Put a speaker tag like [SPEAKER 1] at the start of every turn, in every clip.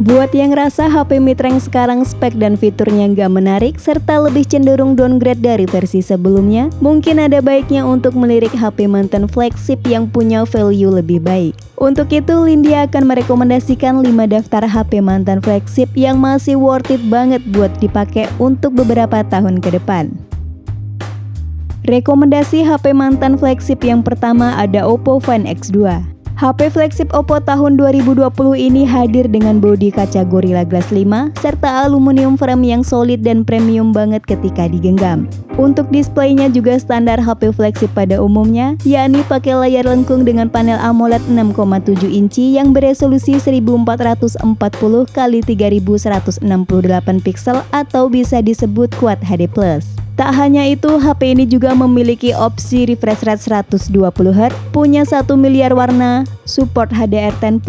[SPEAKER 1] Buat yang rasa HP mid-range sekarang spek dan fiturnya nggak menarik serta lebih cenderung downgrade dari versi sebelumnya, mungkin ada baiknya untuk melirik HP mantan flagship yang punya value lebih baik. Untuk itu, Lyndia akan merekomendasikan 5 daftar HP mantan flagship yang masih worth it banget buat dipakai untuk beberapa tahun ke depan. Rekomendasi HP mantan flagship yang pertama ada Oppo Find X2. HP flagship Oppo tahun 2020 ini hadir dengan bodi kaca Gorilla Glass 5 serta aluminium frame yang solid dan premium banget ketika digenggam. Untuk displaynya juga standar HP flagship pada umumnya, yakni pakai layar lengkung dengan panel AMOLED 6,7 inci yang beresolusi 1440 x 3168 pixel atau bisa disebut Quad HD+. Tak hanya itu, HP ini juga memiliki opsi refresh rate 120Hz, punya 1 miliar warna, support HDR10+,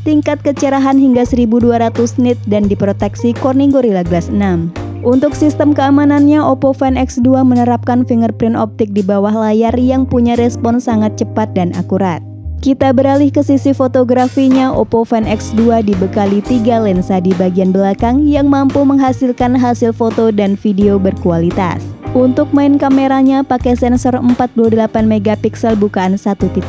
[SPEAKER 1] tingkat kecerahan hingga 1200 nits dan diproteksi Corning Gorilla Glass 6. Untuk sistem keamanannya, Oppo Find X2 menerapkan fingerprint optik di bawah layar yang punya respons sangat cepat dan akurat. Kita beralih ke sisi fotografinya. Oppo Find X2 dibekali 3 lensa di bagian belakang yang mampu menghasilkan hasil foto dan video berkualitas. Untuk main kameranya pakai sensor 48 megapiksel bukaan 1.7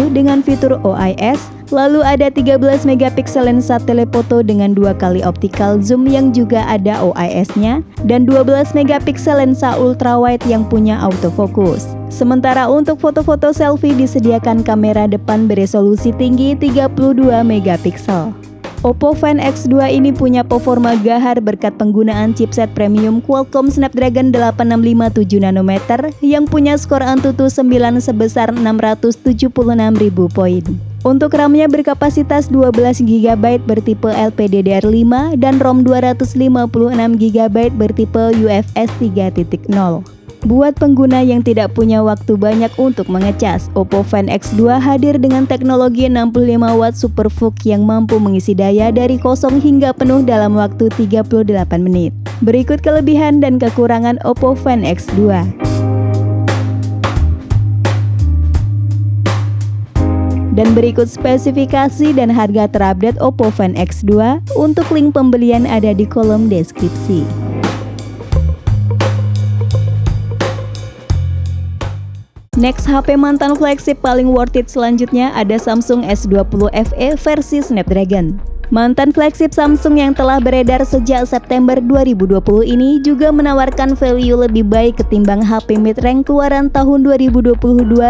[SPEAKER 1] dengan fitur OIS, lalu ada 13 megapiksel lensa telefoto dengan 2 kali optical zoom yang juga ada OIS-nya, dan 12 megapiksel lensa ultrawide yang punya autofocus. Sementara untuk foto-foto selfie disediakan kamera depan beresolusi tinggi 32 megapiksel. Oppo Find X2 ini punya performa gahar berkat penggunaan chipset premium Qualcomm Snapdragon 865 7nm yang punya skor Antutu 9 sebesar 676.000 poin. Untuk RAM-nya berkapasitas 12GB bertipe LPDDR5 dan ROM 256GB bertipe UFS 3.0. Buat pengguna yang tidak punya waktu banyak untuk mengecas, Oppo Find X2 hadir dengan teknologi 65W Super VOOC yang mampu mengisi daya dari kosong hingga penuh dalam waktu 38 menit. Berikut kelebihan dan kekurangan Oppo Find X2. Dan berikut spesifikasi dan harga terupdate Oppo Find X2. Untuk link pembelian ada di kolom deskripsi. Next, HP mantan flagship paling worth it selanjutnya ada Samsung S20 FE versi Snapdragon. Mantan flagship Samsung yang telah beredar sejak September 2020 ini juga menawarkan value lebih baik ketimbang HP mid-range keluaran tahun 2022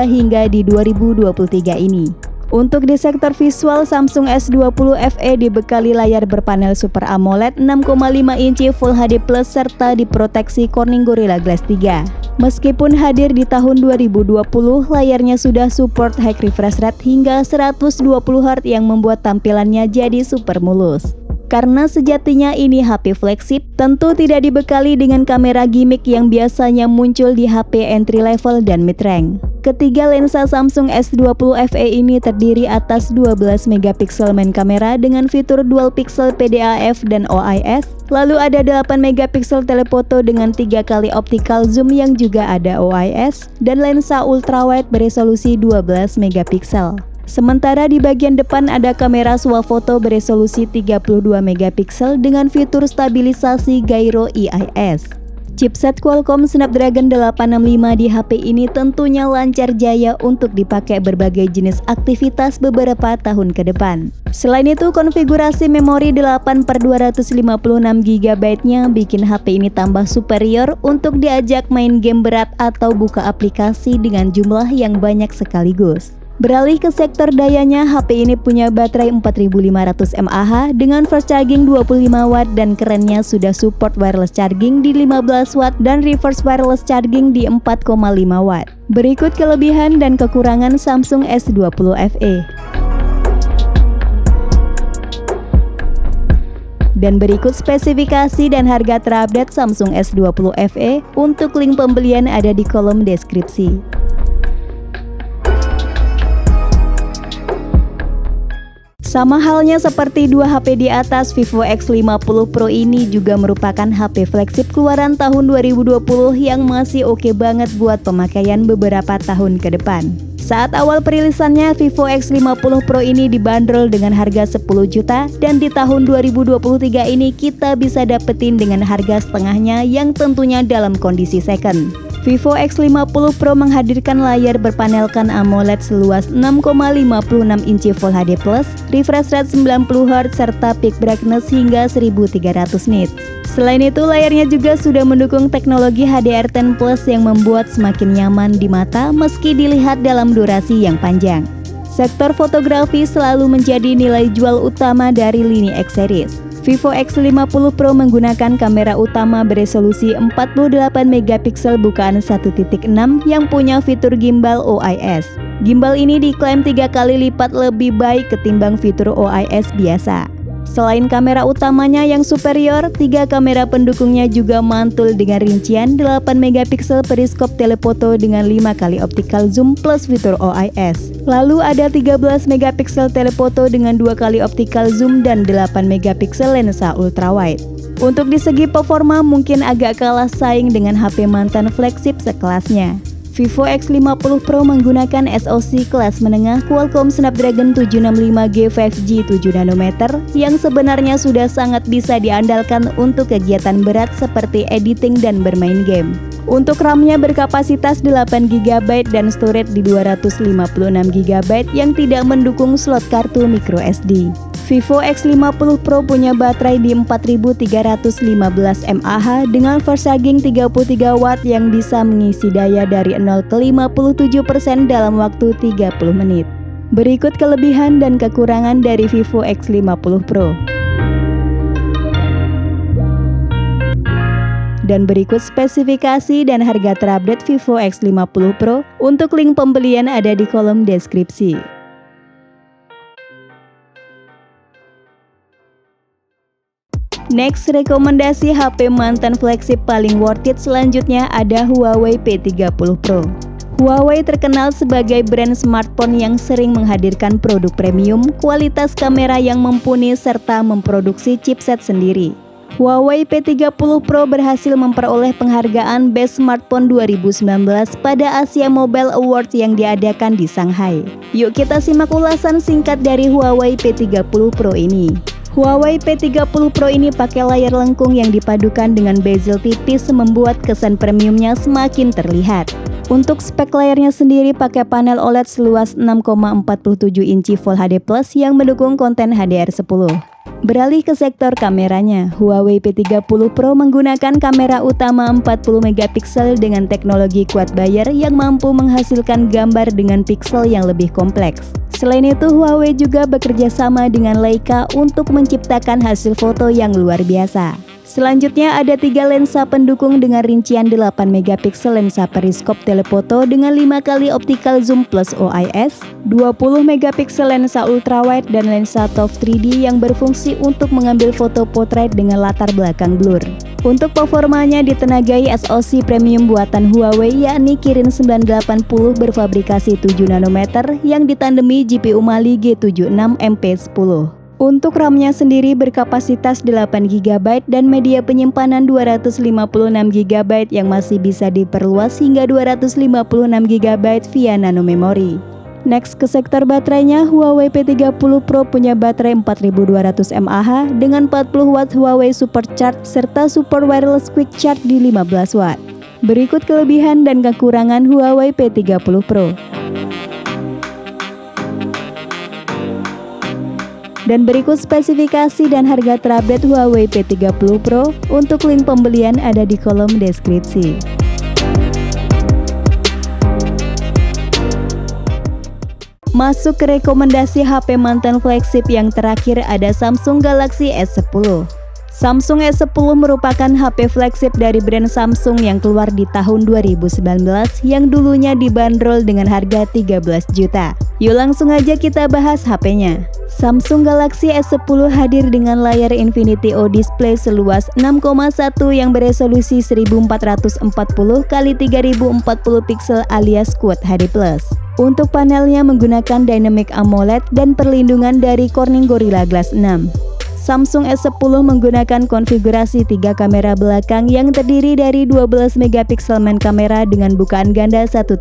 [SPEAKER 1] hingga di 2023 ini. Untuk di sektor visual, Samsung S20 FE dibekali layar berpanel Super AMOLED 6,5 inci Full HD+ serta diproteksi Corning Gorilla Glass 3. Meskipun hadir di tahun 2020, layarnya sudah support high refresh rate hingga 120Hz yang membuat tampilannya jadi super mulus. Karena sejatinya ini HP flagship, tentu tidak dibekali dengan kamera gimmick yang biasanya muncul di HP entry level dan mid-range. Ketiga lensa Samsung S20 FE ini terdiri atas 12 megapiksel main kamera dengan fitur dual pixel PDAF dan OIS, lalu ada 8 megapiksel telefoto dengan 3 kali optical zoom yang juga ada OIS, dan lensa ultrawide beresolusi 12 megapiksel. Sementara di bagian depan ada kamera swafoto beresolusi 32 megapiksel dengan fitur stabilisasi gyro EIS. Chipset Qualcomm Snapdragon 865 di HP ini tentunya lancar jaya untuk dipakai berbagai jenis aktivitas beberapa tahun ke depan. Selain itu, konfigurasi memori 8/256GB-nya bikin HP ini tambah superior untuk diajak main game berat atau buka aplikasi dengan jumlah yang banyak sekaligus. Beralih ke sektor dayanya, HP ini punya baterai 4500 mAh dengan fast charging 25W dan kerennya sudah support wireless charging di 15W dan reverse wireless charging di 4,5W. Berikut kelebihan dan kekurangan Samsung S20 FE. Dan berikut spesifikasi dan harga terupdate Samsung S20 FE. Untuk link pembelian ada di kolom deskripsi. Sama halnya seperti dua HP di atas, Vivo X50 Pro ini juga merupakan HP flagship keluaran tahun 2020 yang masih oke banget buat pemakaian beberapa tahun ke depan. Saat awal perilisannya, Vivo X50 Pro ini dibanderol dengan harga 10 juta dan di tahun 2023 ini kita bisa dapetin dengan harga setengahnya yang tentunya dalam kondisi second. Vivo X50 Pro menghadirkan layar berpanelkan AMOLED seluas 6,56 inci Full HD+, refresh rate 90Hz serta peak brightness hingga 1300 nits. Selain itu, layarnya juga sudah mendukung teknologi HDR10 Plus yang membuat semakin nyaman di mata meski dilihat dalam durasi yang panjang. Sektor fotografi selalu menjadi nilai jual utama dari lini X series. Vivo X50 Pro menggunakan kamera utama beresolusi 48 megapiksel bukaan 1.6 yang punya fitur gimbal OIS. Gimbal ini diklaim 3 kali lipat lebih baik ketimbang fitur OIS biasa. Selain kamera utamanya yang superior, 3 kamera pendukungnya juga mantul dengan rincian 8 megapiksel periskop telefoto dengan 5 kali optical zoom plus fitur OIS. Lalu ada 13 megapiksel telefoto dengan 2 kali optical zoom dan 8 megapiksel lensa ultrawide. Untuk di segi performa mungkin agak kalah saing dengan HP mantan flagship sekelasnya. Vivo X50 Pro menggunakan SoC kelas menengah Qualcomm Snapdragon 765G 5G 7nm yang sebenarnya sudah sangat bisa diandalkan untuk kegiatan berat seperti editing dan bermain game. Untuk RAM-nya berkapasitas 8GB dan storage di 256GB yang tidak mendukung slot kartu microSD. Vivo X50 Pro punya baterai di 4315 mAh dengan fast charging 33 Watt yang bisa mengisi daya dari 0 ke 57% dalam waktu 30 menit. Berikut kelebihan dan kekurangan dari Vivo X50 Pro. Dan berikut spesifikasi dan harga terupdate Vivo X50 Pro. Untuk link pembelian ada di kolom deskripsi. Next, rekomendasi HP mantan flagship paling worth it selanjutnya ada Huawei P30 Pro. Huawei terkenal sebagai brand smartphone yang sering menghadirkan produk premium, kualitas kamera yang mumpuni, serta memproduksi chipset sendiri. Huawei P30 Pro berhasil memperoleh penghargaan Best Smartphone 2019 pada Asia Mobile Awards yang diadakan di Shanghai. Yuk kita simak ulasan singkat dari Huawei P30 Pro ini. Huawei P30 Pro ini pakai layar lengkung yang dipadukan dengan bezel tipis membuat kesan premiumnya semakin terlihat. Untuk spek layarnya sendiri pakai panel OLED seluas 6,47 inci Full HD Plus yang mendukung konten HDR10. Beralih ke sektor kameranya, Huawei P30 Pro menggunakan kamera utama 40 megapiksel dengan teknologi quad Bayer yang mampu menghasilkan gambar dengan piksel yang lebih kompleks. Selain itu, Huawei juga bekerja sama dengan Leica untuk menciptakan hasil foto yang luar biasa. Selanjutnya ada 3 lensa pendukung dengan rincian 8 megapiksel lensa periskop telefoto dengan 5 kali optical zoom plus OIS, 20 megapiksel lensa ultrawide dan lensa TOF 3D yang berfungsi untuk mengambil foto potret dengan latar belakang blur. Untuk performanya ditenagai SoC premium buatan Huawei yakni Kirin 980 berfabrikasi 7 nanometer yang ditandemi GPU Mali G76 MP10. Untuk RAM-nya sendiri berkapasitas 8GB dan media penyimpanan 256GB yang masih bisa diperluas hingga 256GB via nano memory. Next ke sektor baterainya, Huawei P30 Pro punya baterai 4200 mAh dengan 40W Huawei Supercharge serta support wireless quick charge di 15W. Berikut kelebihan dan kekurangan Huawei P30 Pro. Dan berikut spesifikasi dan harga terupdate Huawei P30 Pro. Untuk link pembelian ada di kolom deskripsi. Masuk ke rekomendasi HP mantan flagship yang terakhir ada Samsung Galaxy S10. Samsung S10 merupakan HP flagship dari brand Samsung yang keluar di tahun 2019 yang dulunya dibanderol dengan harga 13 juta. Yuk langsung aja kita bahas HP-nya. Samsung Galaxy S10 hadir dengan layar Infinity O display seluas 6,1 yang beresolusi 1440 x 3040 pixel alias Quad HD+. Untuk panelnya menggunakan Dynamic AMOLED dan perlindungan dari Corning Gorilla Glass 6. Samsung S10 menggunakan konfigurasi 3 kamera belakang yang terdiri dari 12 megapiksel main kamera dengan bukaan ganda 1.5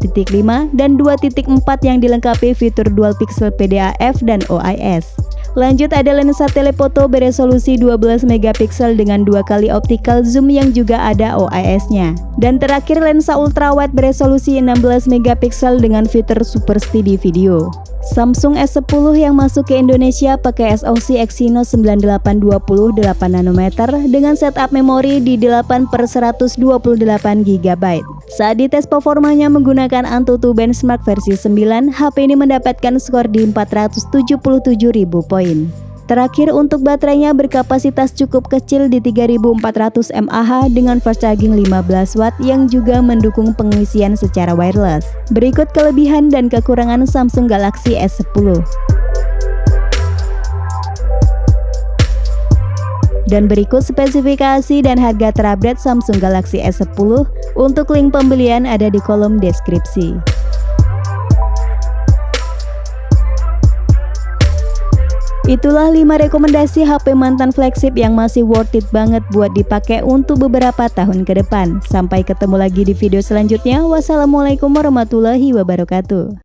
[SPEAKER 1] dan 2.4 yang dilengkapi fitur dual pixel PDAF dan OIS. Lanjut ada lensa telefoto beresolusi 12 megapiksel dengan 2 kali optical zoom yang juga ada OIS-nya. Dan terakhir lensa ultrawide beresolusi 16 megapiksel dengan fitur Super Steady Video. Samsung S10 yang masuk ke Indonesia pakai SoC Exynos 9820 8nm dengan setup memori di 8/128GB. Saat dites performanya menggunakan Antutu Benchmark versi 9, HP ini mendapatkan skor di 477.000 poin. Terakhir untuk baterainya berkapasitas cukup kecil di 3400 mAh dengan fast charging 15 watt yang juga mendukung pengisian secara wireless. Berikut kelebihan dan kekurangan Samsung Galaxy S10. Dan berikut spesifikasi dan harga terupdate Samsung Galaxy S10. Untuk link pembelian ada di kolom deskripsi. Itulah 5 rekomendasi HP mantan flagship yang masih worth it banget buat dipakai untuk beberapa tahun ke depan. Sampai ketemu lagi di video selanjutnya. Wassalamualaikum warahmatullahi wabarakatuh.